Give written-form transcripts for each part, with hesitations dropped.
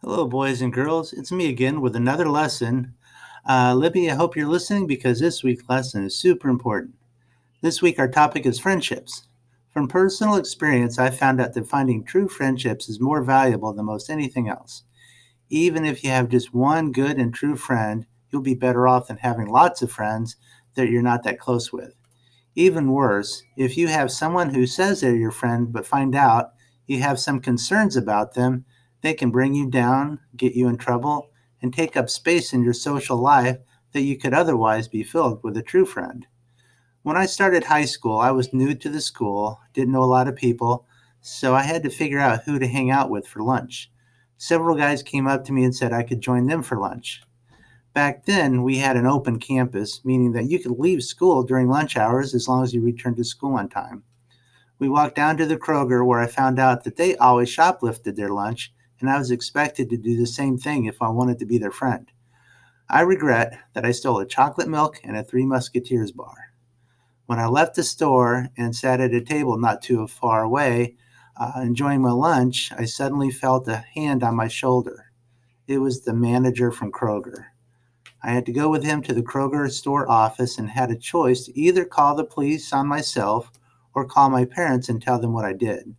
Hello, boys and girls. It's me again with another lesson. Libby, I hope you're listening because this week's lesson is super important. This week, our topic is friendships. From personal experience, I found out that finding true friendships is more valuable than most anything else. Even if you have just one good and true friend, you'll be better off than having lots of friends that you're not that close with. Even worse, if you have someone who says they're your friend but find out you have some concerns about them, they can bring you down, get you in trouble, and take up space in your social life that you could otherwise be filled with a true friend. When I started high school, I was new to the school, didn't know a lot of people, so I had to figure out who to hang out with for lunch. Several guys came up to me and said I could join them for lunch. Back then, we had an open campus, meaning that you could leave school during lunch hours as long as you returned to school on time. We walked down to the Kroger where I found out that they always shoplifted their lunch, and I was expected to do the same thing if I wanted to be their friend. I regret that I stole a chocolate milk and a Three Musketeers bar. When I left the store and sat at a table not too far away, enjoying my lunch, I suddenly felt a hand on my shoulder. It was the manager from Kroger. I had to go with him to the Kroger store office and had a choice to either call the police on myself or call my parents and tell them what I did.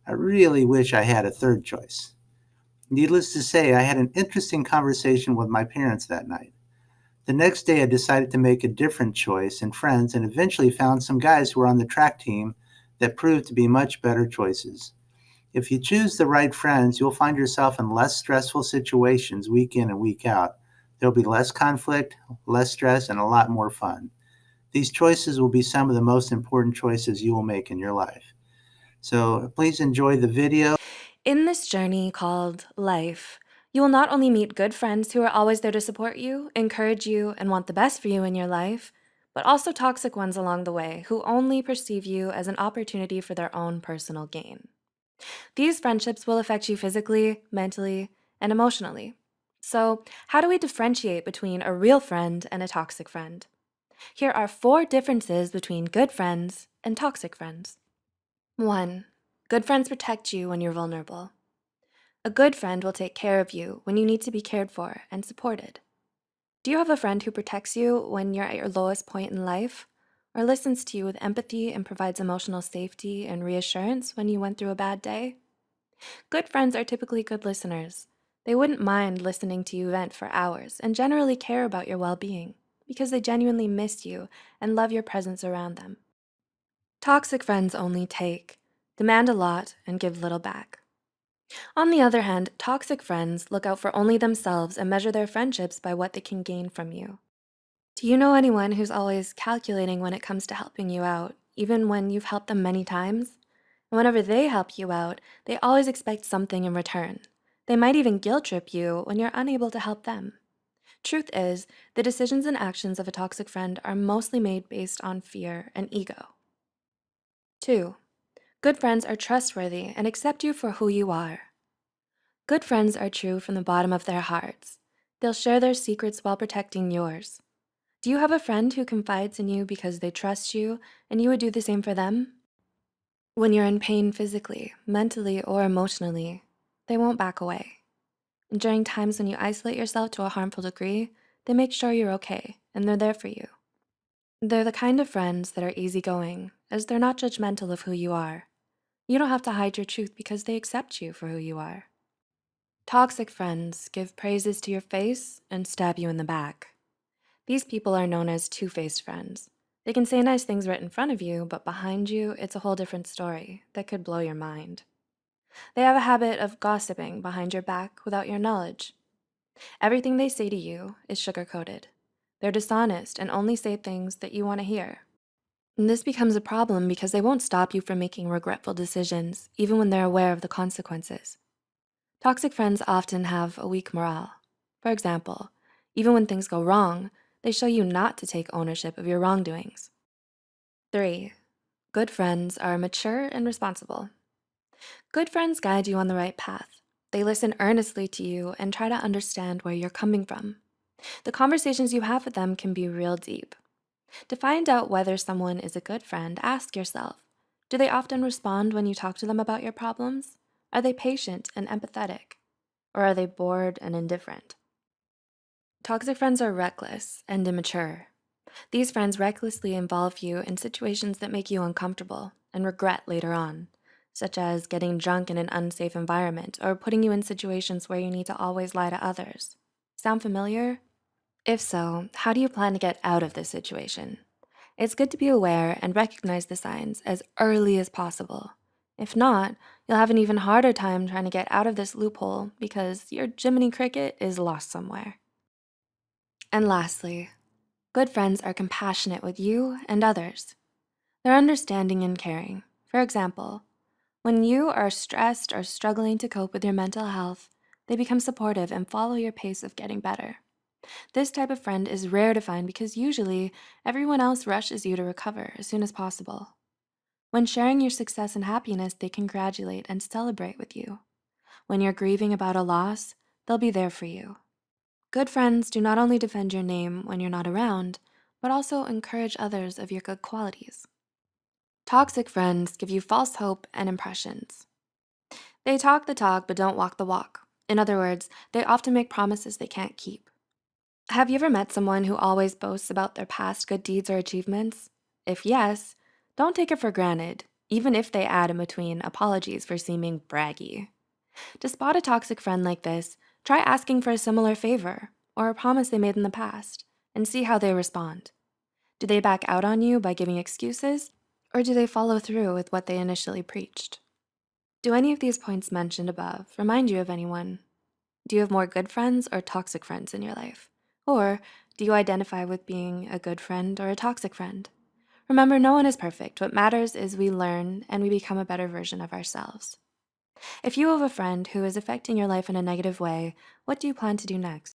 I really wish I had a third choice. Needless to say, I had an interesting conversation with my parents that night. The next day, I decided to make a different choice and friends and eventually found some guys who were on the track team that proved to be much better choices. If you choose the right friends, you'll find yourself in less stressful situations week in and week out. There'll be less conflict, less stress, and a lot more fun. These choices will be some of the most important choices you will make in your life. So please enjoy the video. In this journey called life, you will not only meet good friends who are always there to support you, encourage you, and want the best for you in your life, but also toxic ones along the way who only perceive you as an opportunity for their own personal gain. These friendships will affect you physically, mentally, and emotionally. So, how do we differentiate between a real friend and a toxic friend? Here are 4 differences between good friends and toxic friends. 1. Good friends protect you when you're vulnerable. A good friend will take care of you when you need to be cared for and supported. Do you have a friend who protects you when you're at your lowest point in life? Or listens to you with empathy and provides emotional safety and reassurance when you went through a bad day? Good friends are typically good listeners. They wouldn't mind listening to you vent for hours and generally care about your well being because they genuinely miss you and love your presence around them. Toxic friends only take, demand a lot, and give little back. On the other hand, toxic friends look out for only themselves and measure their friendships by what they can gain from you. Do you know anyone who's always calculating when it comes to helping you out, even when you've helped them many times? And whenever they help you out, they always expect something in return. They might even guilt trip you when you're unable to help them. Truth is, the decisions and actions of a toxic friend are mostly made based on fear and ego. 2. Good friends are trustworthy and accept you for who you are. Good friends are true from the bottom of their hearts. They'll share their secrets while protecting yours. Do you have a friend who confides in you because they trust you and you would do the same for them? When you're in pain physically, mentally, or emotionally, they won't back away. And during times when you isolate yourself to a harmful degree, they make sure you're okay and they're there for you. They're the kind of friends that are easygoing, as they're not judgmental of who you are. You don't have to hide your truth because they accept you for who you are. Toxic friends give praises to your face and stab you in the back. These people are known as two-faced friends. They can say nice things right in front of you, but behind you, it's a whole different story that could blow your mind. They have a habit of gossiping behind your back without your knowledge. Everything they say to you is sugar-coated. They're dishonest and only say things that you want to hear. And this becomes a problem because they won't stop you from making regretful decisions, even when they're aware of the consequences. Toxic friends often have a weak morale. For example, even when things go wrong, they show you not to take ownership of your wrongdoings. 3. Good friends are mature and responsible. Good friends guide you on the right path. They listen earnestly to you and try to understand where you're coming from. The conversations you have with them can be real deep. To find out whether someone is a good friend, ask yourself, do they often respond when you talk to them about your problems? Are they patient and empathetic? or are they bored and indifferent? Toxic friends are reckless and immature. These friends recklessly involve you in situations that make you uncomfortable and regret later on, such as getting drunk in an unsafe environment or putting you in situations where you need to always lie to others. Sound familiar? If so, how do you plan to get out of this situation? It's good to be aware and recognize the signs as early as possible. If not, you'll have an even harder time trying to get out of this loophole because your Jiminy Cricket is lost somewhere. And lastly, good friends are compassionate with you and others. They're understanding and caring. For example, when you are stressed or struggling to cope with your mental health, they become supportive and follow your pace of getting better. This type of friend is rare to find because usually everyone else rushes you to recover as soon as possible. When sharing your success and happiness, they congratulate and celebrate with you. When you're grieving about a loss, they'll be there for you. Good friends do not only defend your name when you're not around, but also encourage others of your good qualities. Toxic friends give you false hope and impressions. They talk the talk but don't walk the walk. In other words, they often make promises they can't keep. Have you ever met someone who always boasts about their past good deeds or achievements? If yes, don't take it for granted, even if they add in between apologies for seeming braggy. To spot a toxic friend like this, try asking for a similar favor or a promise they made in the past and see how they respond. Do they back out on you by giving excuses, or do they follow through with what they initially preached? Do any of these points mentioned above remind you of anyone? Do you have more good friends or toxic friends in your life? Or do you identify with being a good friend or a toxic friend? Remember, no one is perfect. What matters is we learn and we become a better version of ourselves. If you have a friend who is affecting your life in a negative way, what do you plan to do next?